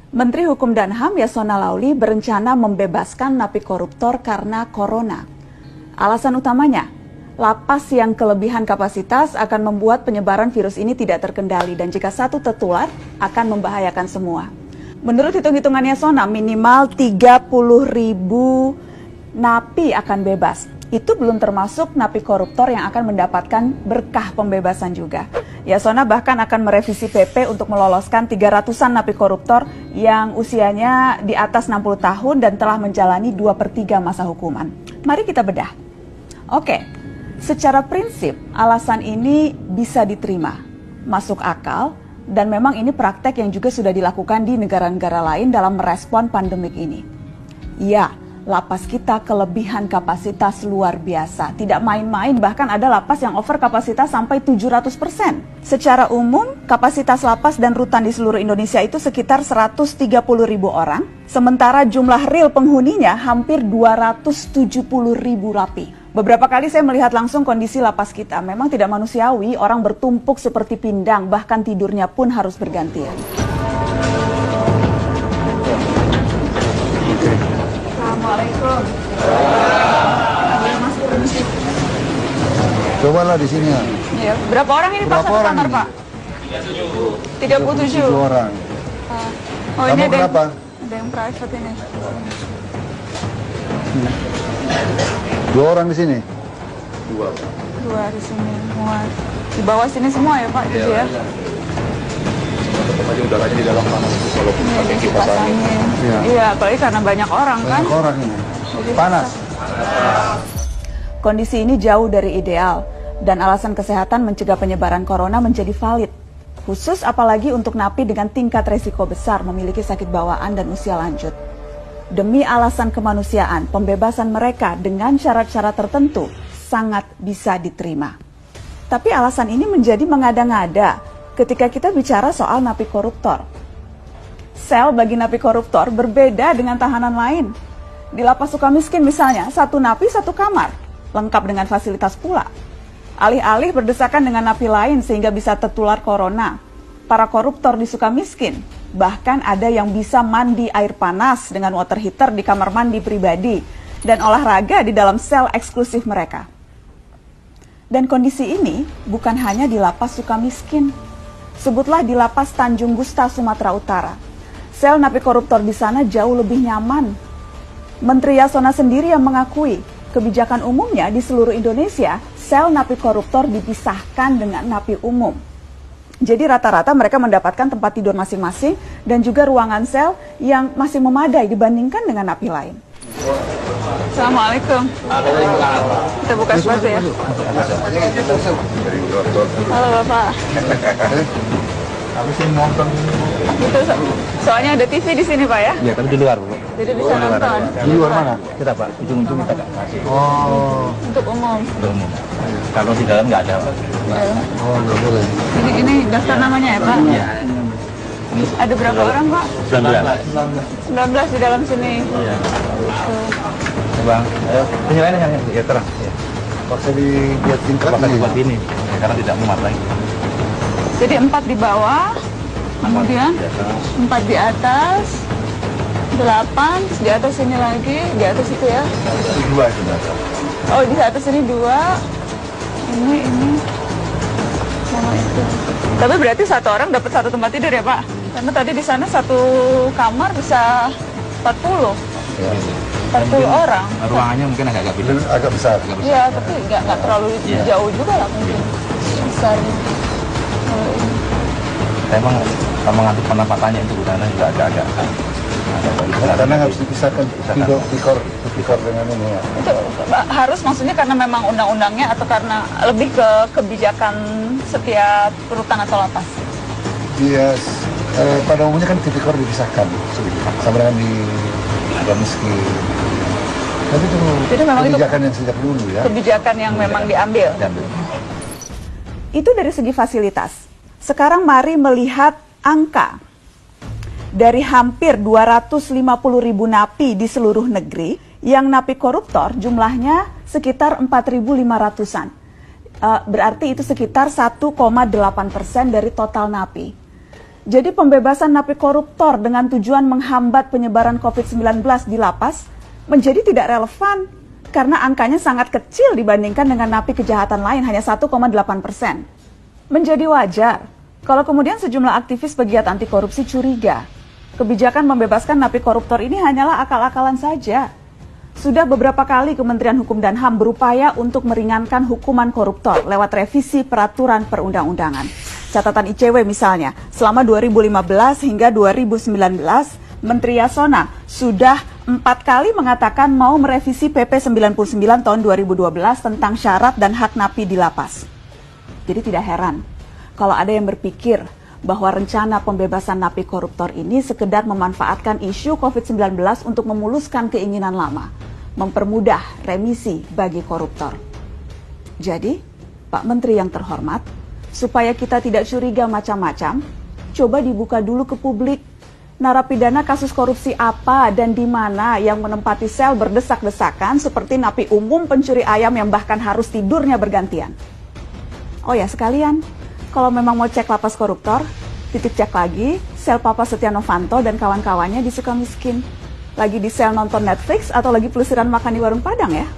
Menteri Hukum dan HAM Yasona Laoly berencana membebaskan napi koruptor karena corona. Alasan utamanya, lapas yang kelebihan kapasitas akan membuat penyebaran virus ini tidak terkendali dan jika satu tertular akan membahayakan semua. Menurut hitung-hitungan Yasona, minimal 30.000 napi akan bebas. Itu belum termasuk napi koruptor yang akan mendapatkan berkah pembebasan juga. Yasona bahkan akan merevisi PP untuk meloloskan 300-an napi koruptor yang usianya di atas 60 tahun dan telah menjalani 2/3 masa hukuman. Mari kita bedah. Oke, secara prinsip alasan ini bisa diterima, masuk akal, dan memang ini praktek yang juga sudah dilakukan di negara-negara lain dalam merespon pandemik ini. Ya, lapas kita kelebihan kapasitas luar biasa, tidak main-main, bahkan ada lapas yang over kapasitas sampai 700%. Secara umum, kapasitas lapas dan rutan di seluruh Indonesia itu sekitar 130.000 orang, sementara jumlah real penghuninya hampir 270.000 napi. Beberapa kali saya melihat langsung kondisi lapas kita, memang tidak manusiawi, orang bertumpuk seperti pindang, bahkan tidurnya pun harus bergantian. Assalamualaikum. Cobalah di sini ya. Iya. Berapa orang ini Pak satu kamar, Pak? 37 orang. Oh, Kamu ini ada kenapa? Ada yang private ini. 2 orang di sini. 2 di sini semua. Di bawah sini semua ya, Pak, gitu ya. Tetap aja udaranya di dalam panas itu walaupun pakai kipas angin. Iya, apalagi karena banyak orang kan. Banyak orang ini. Panas. Kondisi ini jauh dari ideal dan alasan kesehatan mencegah penyebaran corona menjadi valid. Khusus apalagi untuk napi dengan tingkat resiko besar memiliki sakit bawaan dan usia lanjut. Demi alasan kemanusiaan, pembebasan mereka dengan syarat-syarat tertentu sangat bisa diterima. Tapi alasan ini menjadi mengada-ngada ketika kita bicara soal napi koruptor. Sel bagi napi koruptor berbeda dengan tahanan lain. Di lapas Sukamiskin misalnya, satu napi satu kamar, lengkap dengan fasilitas pula. Alih-alih berdesakan dengan napi lain sehingga bisa tertular corona, para koruptor di Sukamiskin bahkan ada yang bisa mandi air panas dengan water heater di kamar mandi pribadi dan olahraga di dalam sel eksklusif mereka. Dan kondisi ini bukan hanya di lapas Sukamiskin. Sebutlah di lapas Tanjung Gusta, Sumatera Utara. Sel napi koruptor di sana jauh lebih nyaman. Menteri Yasona sendiri yang mengakui kebijakan umumnya di seluruh Indonesia, sel napi koruptor dipisahkan dengan napi umum. Jadi rata-rata mereka mendapatkan tempat tidur masing-masing dan juga ruangan sel yang masih memadai dibandingkan dengan napi lain. Assalamualaikum. Kita buka sepatu ya. Halo Bapak. Habis ini nonton. Itu soalnya ada TV di sini Pak ya? Iya, tapi di luar, Bu. Jadi bisa nonton. Di luar mana? Kita, Pak, ujung-ujung kita nggak kasih. Oh. Untuk umum. Untuk umum. Kalau di dalam nggak ada, Pak. Ya. Oh, nggak boleh. Ini daftar namanya ya Pak? Iya. Ada berapa orang Pak? 19 di dalam sini. Iya. Tuh. Bang, ayo. Penilaian yang ya terang. Ya. Paksa dibuat tingkat Bakal nih. dibuat ini, ya, karena tidak muat lagi. Jadi 4 di bawah, kemudian 4 di atas, 8, terus di atas ini lagi, di atas itu ya. Itu 2 sudah. Oh, di atas ini 2, ini, sama itu. Tapi berarti satu orang dapat satu tempat tidur ya Pak? Karena tadi di sana satu kamar bisa 40. Ya. 40 orang. Ruangannya mungkin agak beda. Agak besar. Iya, tapi nggak terlalu jauh juga lah mungkin. Besar. Emang kalau mengatur penampakannya itu gunanya juga agak-agak. Karena harus dipisahkan pikor dengan ini ya. Itu harus maksudnya karena memang undang-undangnya atau karena lebih ke kebijakan setiap rutan atau lapas? Iya, pada umumnya kan tipikor dipisahkan sama dengan di Sukamiskin. Tapi itu Jadi memang kebijakan yang sejak dulu ya. Kebijakan yang memang diambil. Diambil. Itu dari segi fasilitas. Sekarang mari melihat angka. Dari hampir 250.000 napi di seluruh negeri, yang napi koruptor jumlahnya sekitar 4.500-an. Berarti itu sekitar 1,8% dari total napi. Jadi pembebasan napi koruptor dengan tujuan menghambat penyebaran COVID-19 di lapas menjadi tidak relevan karena angkanya sangat kecil dibandingkan dengan napi kejahatan lain, hanya 1,8%. Menjadi wajar kalau kemudian sejumlah aktivis pegiat anti korupsi curiga kebijakan membebaskan napi koruptor ini hanyalah akal-akalan saja. Sudah beberapa kali Kementerian Hukum dan HAM berupaya untuk meringankan hukuman koruptor lewat revisi peraturan perundang-undangan. Catatan ICW misalnya, selama 2015 hingga 2019, Menteri Yasona sudah 4 kali mengatakan mau merevisi PP 99 tahun 2012 tentang syarat dan hak napi di lapas. Jadi tidak heran kalau ada yang berpikir bahwa rencana pembebasan napi koruptor ini sekedar memanfaatkan isu COVID-19 untuk memuluskan keinginan lama, mempermudah remisi bagi koruptor. Jadi, Pak Menteri yang terhormat, supaya kita tidak curiga macam-macam, coba dibuka dulu ke publik. Narapidana kasus korupsi apa dan di mana yang menempati sel berdesak-desakan seperti napi umum pencuri ayam yang bahkan harus tidurnya bergantian. Oh ya sekalian, kalau memang mau cek lapas koruptor, titip cek lagi sel Papa Setia Novanto dan kawan-kawannya di Sukamiskin. Lagi di sel nonton Netflix atau lagi pelesiran makan di warung Padang ya?